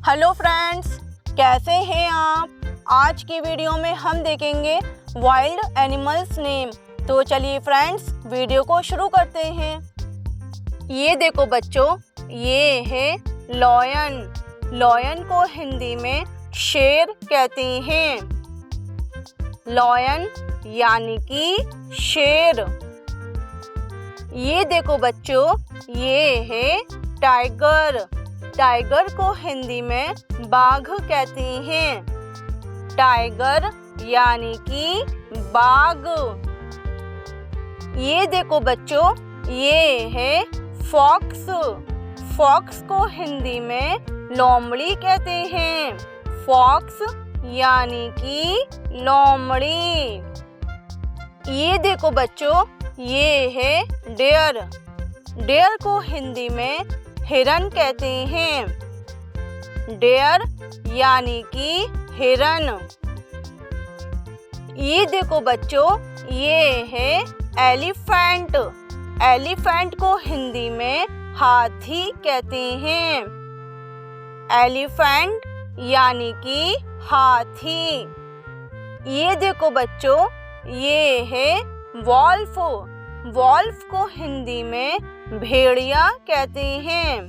Hello friends, कैसे हैं आप। आज की वीडियो में हम देखेंगे वाइल्ड एनिमल्स नेम। तो चलिए फ्रेंड्स, वीडियो को शुरू करते हैं। ये देखो बच्चों, ये है लॉयन। लॉयन को हिंदी में शेर कहते हैं। लॉयन यानी कि शेर। ये देखो बच्चों, ये है टाइगर। टाइगर को हिंदी में बाघ कहते हैं। टाइगर यानी कि बाघ। ये देखो बच्चों, ये है फॉक्स। फॉक्स को हिंदी में लोमड़ी कहते हैं। फॉक्स यानी कि लोमड़ी। ये देखो बच्चों, ये है डेयर। डेयर को हिंदी में हिरन कहते हैं। डेयर यानी कि हिरन। ये देखो बच्चों, ये है एलिफेंट। एलिफेंट को हिंदी में हाथी कहते हैं। एलिफेंट यानी कि हाथी। ये देखो बच्चों, ये है वॉल्फ। वॉल्फ को हिंदी में भेड़िया कहते हैं।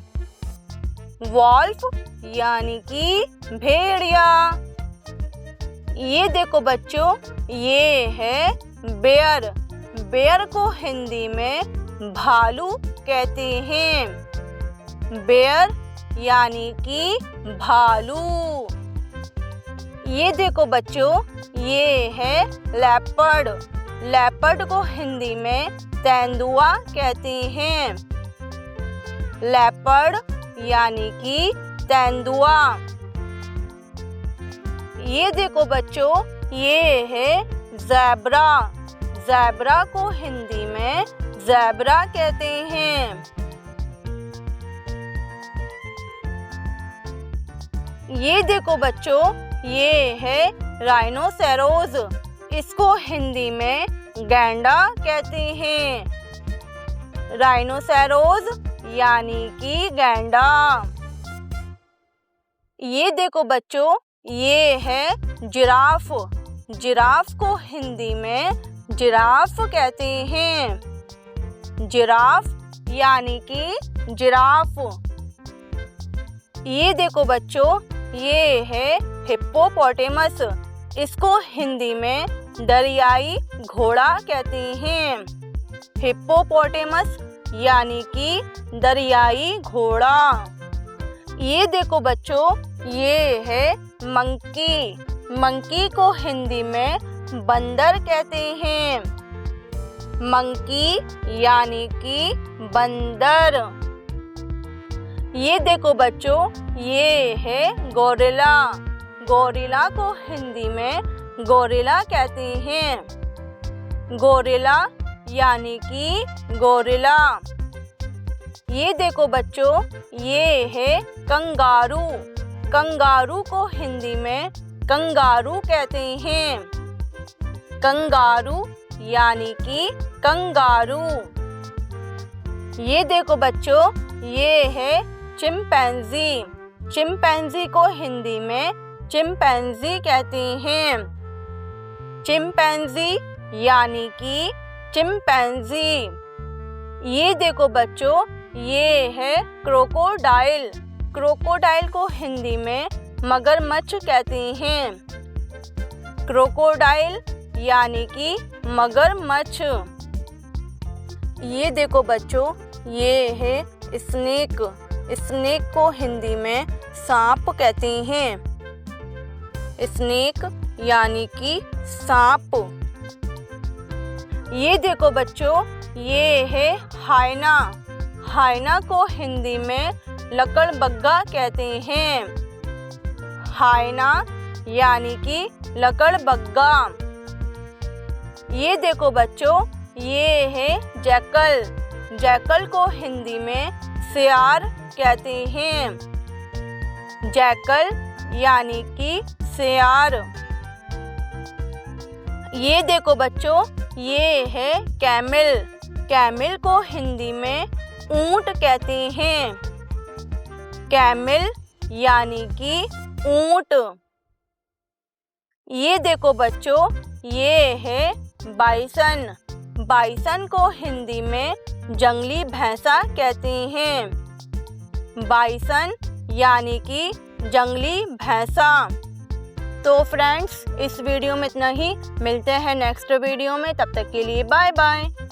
वॉल्फ यानी कि भेड़िया। ये देखो बच्चों, ये है बेयर। बेयर को हिंदी में भालू कहते हैं। बेयर यानी कि भालू। ये देखो बच्चों, ये है लेपर्ड। लेपर्ड को हिंदी में तेंदुआ कहते हैं। लेपर्ड यानी कि तेंदुआ। ये देखो बच्चों, ये है ज़ेब्रा। ज़ेब्रा को हिंदी में ज़ेब्रा कहते हैं। ये देखो बच्चों, ये है राइनोसेरोस। इसको हिंदी में गैंडा कहते हैं। राइनोसेरोस यानी कि गैंडा। ये देखो बच्चों, ये है जिराफ। जिराफ को हिंदी में जिराफ कहते हैं। जिराफ यानी कि जिराफ। ये देखो बच्चों, ये है हिप्पोपोटेमस। इसको हिंदी में दरियाई घोड़ा कहते हैं। हिप्पोपोटेमस यानी कि दरियाई घोड़ा। ये देखो बच्चों, ये है मंकी। मंकी को हिंदी में बंदर कहते हैं। मंकी यानी कि बंदर। ये देखो बच्चों, ये है गोरिल्ला। गोरिल्ला को हिंदी में गोरिल्ला कहते हैं। गोरिल्ला यानी कि गोरिल्ला। ये देखो बच्चों, ये है कंगारू। कंगारू को हिंदी में कंगारू कहते हैं। कंगारू यानी कि कंगारू। ये देखो बच्चों, ये है चिंपैंजी। चिंपैंजी को हिंदी में चिंपैंजी कहते हैं। चिंपैंजी यानी कि चिंपैंजी। ये देखो बच्चों, ये है क्रोकोडाइल। क्रोकोडाइल को हिंदी में मगरमच्छ कहते हैं। क्रोकोडाइल यानी कि मगरमच्छ। ये देखो बच्चों, ये है स्नेक। स्नेक को हिंदी में सांप कहते हैं। स्नेक यानी कि सांप। ये देखो बच्चों, ये है हाइना। हाइना को हिंदी में लकड़बग्गा कहते हैं। हाइना यानी कि लकड़बग्गा। ये देखो बच्चों, ये है जैकल। जैकल को हिंदी में सियार कहते हैं। जैकल यानी कि सियार। ये देखो बच्चों, ये है कैमल। कैमल को हिंदी में ऊंट कहते हैं। कैमल यानी कि ऊंट। ये देखो बच्चों, ये है बाइसन। बाइसन को हिंदी में जंगली भैंसा कहते हैं। बाइसन यानी कि जंगली भैंसा। तो फ्रेंड्स, इस वीडियो में इतना ही। मिलते हैं नेक्स्ट वीडियो में, तब तक के लिए बाय बाय।